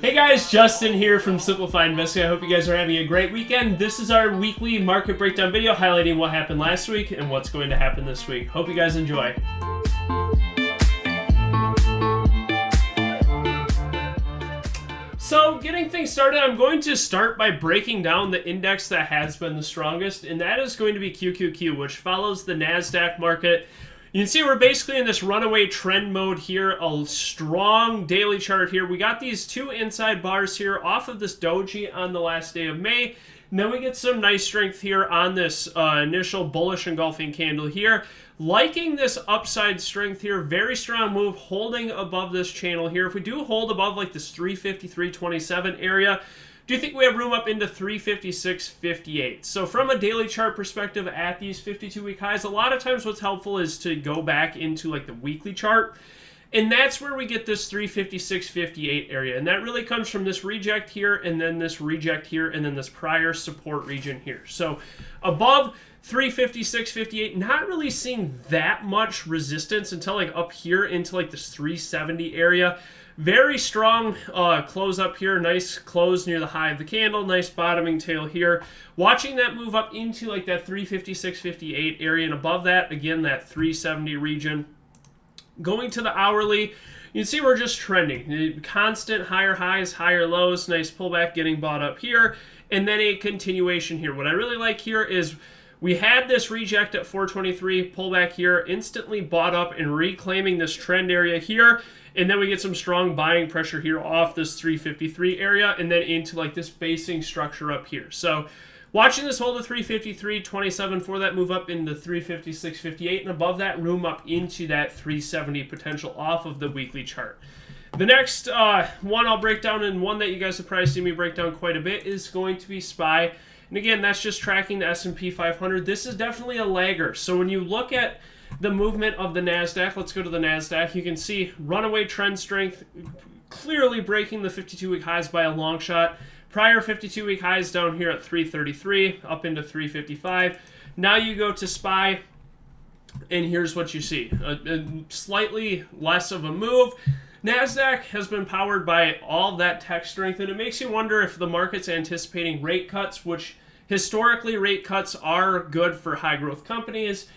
Hey guys, Justin here from Simplified Investing. I hope you guys are having a great weekend. This is our weekly market breakdown video highlighting what happened last week and what's going to happen this week. Hope you guys enjoy. So getting things started, I'm going to start by breaking down the index that has been the strongest, and that is going to be QQQ, which follows the NASDAQ market. You can see we're basically in this runaway trend mode here, a strong daily chart here. We got these two inside bars here off of this doji on the last day of May. And then we get some nice strength here on this initial bullish engulfing candle here. Liking this upside strength here, very strong move, holding above this channel here. If we do hold above like this 353.27 area, do you think we have room up into 356.58? So from a daily chart perspective at these 52-week highs, a lot of times what's helpful is to go back into like the weekly chart. And that's where we get this 356.58 area. And that really comes from this reject here, and then this reject here, and then this prior support region here. So above 356.58, not really seeing that much resistance until like up here into like this 370 area. Very strong close up here. Nice close near the high of the candle. Nice bottoming tail here. Watching that move up into like that 356.58 area, and above that, again, that 370 region. Going to the hourly, you can see we're just trending. Constant higher highs, higher lows. Nice pullback getting bought up here. And then a continuation here. What I really like here is we had this reject at 423, pullback here, instantly bought up and reclaiming this trend area here. And then we get some strong buying pressure here off this 353 area and then into like this basing structure up here. So watching this hold of 353.27 for that move up into 356.58 and above that room up into that 370 potential off of the weekly chart. The next one I'll break down, and one that you guys have probably seen me break down quite a bit, is going to be SPY. And again, that's just tracking the S&P 500. This is definitely a lagger. So when you look at the movement of the NASDAQ, let's go to the NASDAQ, you can see runaway trend strength, clearly breaking the 52-week highs by a long shot. Prior 52-week highs down here at 333, up into 355. Now you go to SPY, and here's what you see. A slightly less of a move. NASDAQ has been powered by all that tech strength, and it makes you wonder if the market's anticipating rate cuts, which historically rate cuts are good for high-growth companies.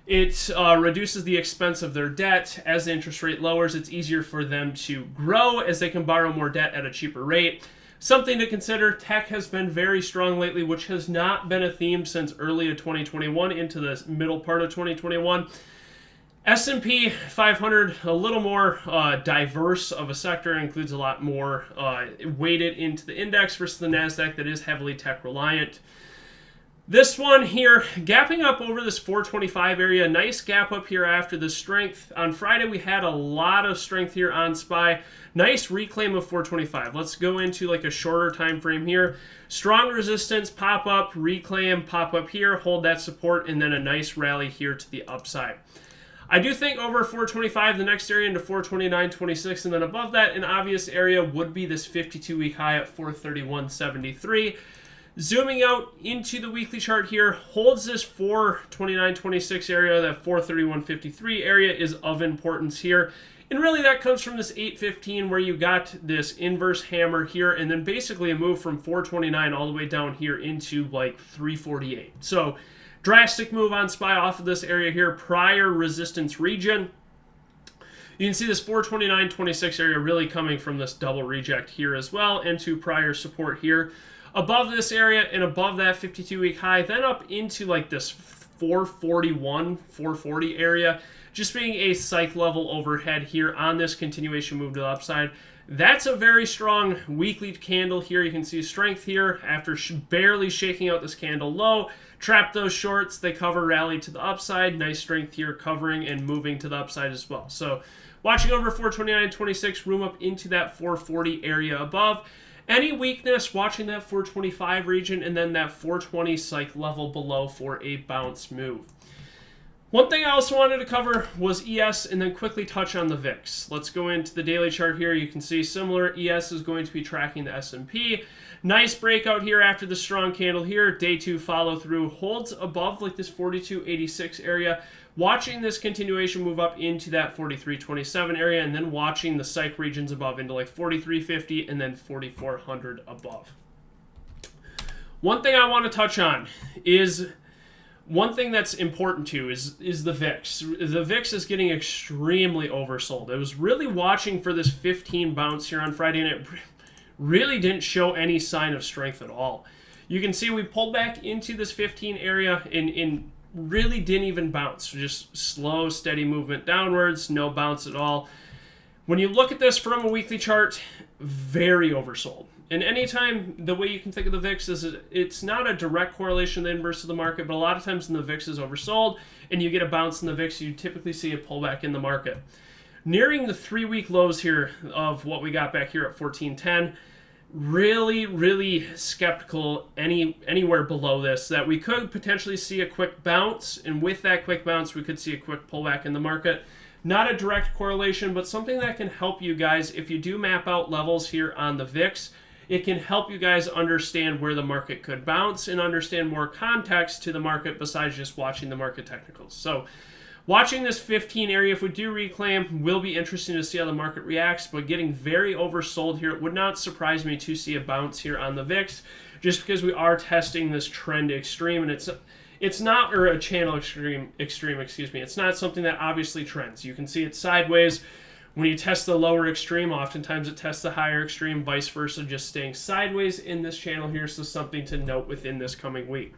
It reduces the expense of their debt. As the interest rate lowers, it's easier for them to grow as they can borrow more debt at a cheaper rate. Something to consider, tech has been very strong lately, which has not been a theme since early of 2021 into the middle part of 2021. S&P 500, a little more diverse of a sector, includes a lot more weighted into the index versus the NASDAQ that is heavily tech reliant. This one here, gapping up over this 425 area, nice gap up here after the strength. On Friday, we had a lot of strength here on SPY. Nice reclaim of 425. Let's go into like a shorter time frame here. Strong resistance, pop up, reclaim, pop up here, hold that support, and then a nice rally here to the upside. I do think over 425, the next area into 429.26, and then above that, an obvious area would be this 52-week high at 431.73. Zooming out into the weekly chart here, holds this 429.26 area, that 431.53 area is of importance here. And really that comes from this 815 where you got this inverse hammer here and then basically a move from 429 all the way down here into like 348. So drastic move on SPY off of this area here, prior resistance region. You can see this 429.26 area really coming from this double reject here as well into prior support here. Above this area and above that 52-week high, then up into like this 441, 440 area, just being a psych level overhead here on this continuation move to the upside. That's a very strong weekly candle here. You can see strength here after barely shaking out this candle low. Trap those shorts, they cover, rally to the upside. Nice strength here covering and moving to the upside as well. So watching over 429.26, room up into that 440 area above. Any weakness, watching that 425 region and then that 420 psych level below for a bounce move. One thing I also wanted to cover was ES and then quickly touch on the VIX. Let's go into the daily chart here. You can see similar. ES is going to be tracking the S&P. Nice breakout here after the strong candle here. Day two follow through holds above like this 42.86 area. Watching this continuation move up into that 43.27 area, and then watching the psych regions above into like 43.50 and then 4,400 above. One thing I want to touch on is one thing that's important too is the VIX. The VIX is getting extremely oversold. I was really watching for this 15 bounce here on Friday, and it really didn't show any sign of strength at all. You can see we pulled back into this 15 area and really didn't even bounce. Just slow, steady movement downwards, no bounce at all. When you look at this from a weekly chart, very oversold. And anytime, the way you can think of the VIX is it's not a direct correlation to the inverse of the market, but a lot of times when the VIX is oversold and you get a bounce in the VIX, you typically see a pullback in the market. Nearing the 3-week lows here of what we got back here at 1410, really skeptical anywhere below this, that we could potentially see a quick bounce, and with that quick bounce we could see a quick pullback in the market. Not a direct correlation, but something that can help you guys if you do map out levels here on the VIX. It can help you guys understand where the market could bounce and understand more context to the market besides just watching the market technicals. So watching this 15 area, if we do reclaim, will be interesting to see how the market reacts, but getting very oversold here. It would not surprise me to see a bounce here on the VIX, just because we are testing this trend extreme, and it's not, or a channel extreme, excuse me. It's not something that obviously trends. You can see it sideways. When you test the lower extreme, oftentimes it tests the higher extreme, vice versa, just staying sideways in this channel here, so something to note within this coming week.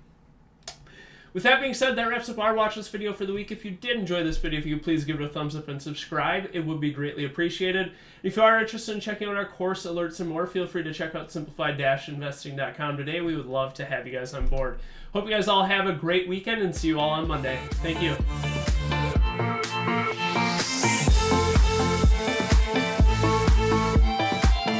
With that being said, that wraps up our watch list video for the week. If you did enjoy this video, if you could please give it a thumbs up and subscribe, it would be greatly appreciated. If you are interested in checking out our course, alerts, and more, feel free to check out simplified-investing.com today. We would love to have you guys on board. Hope you guys all have a great weekend, and see you all on Monday. Thank you.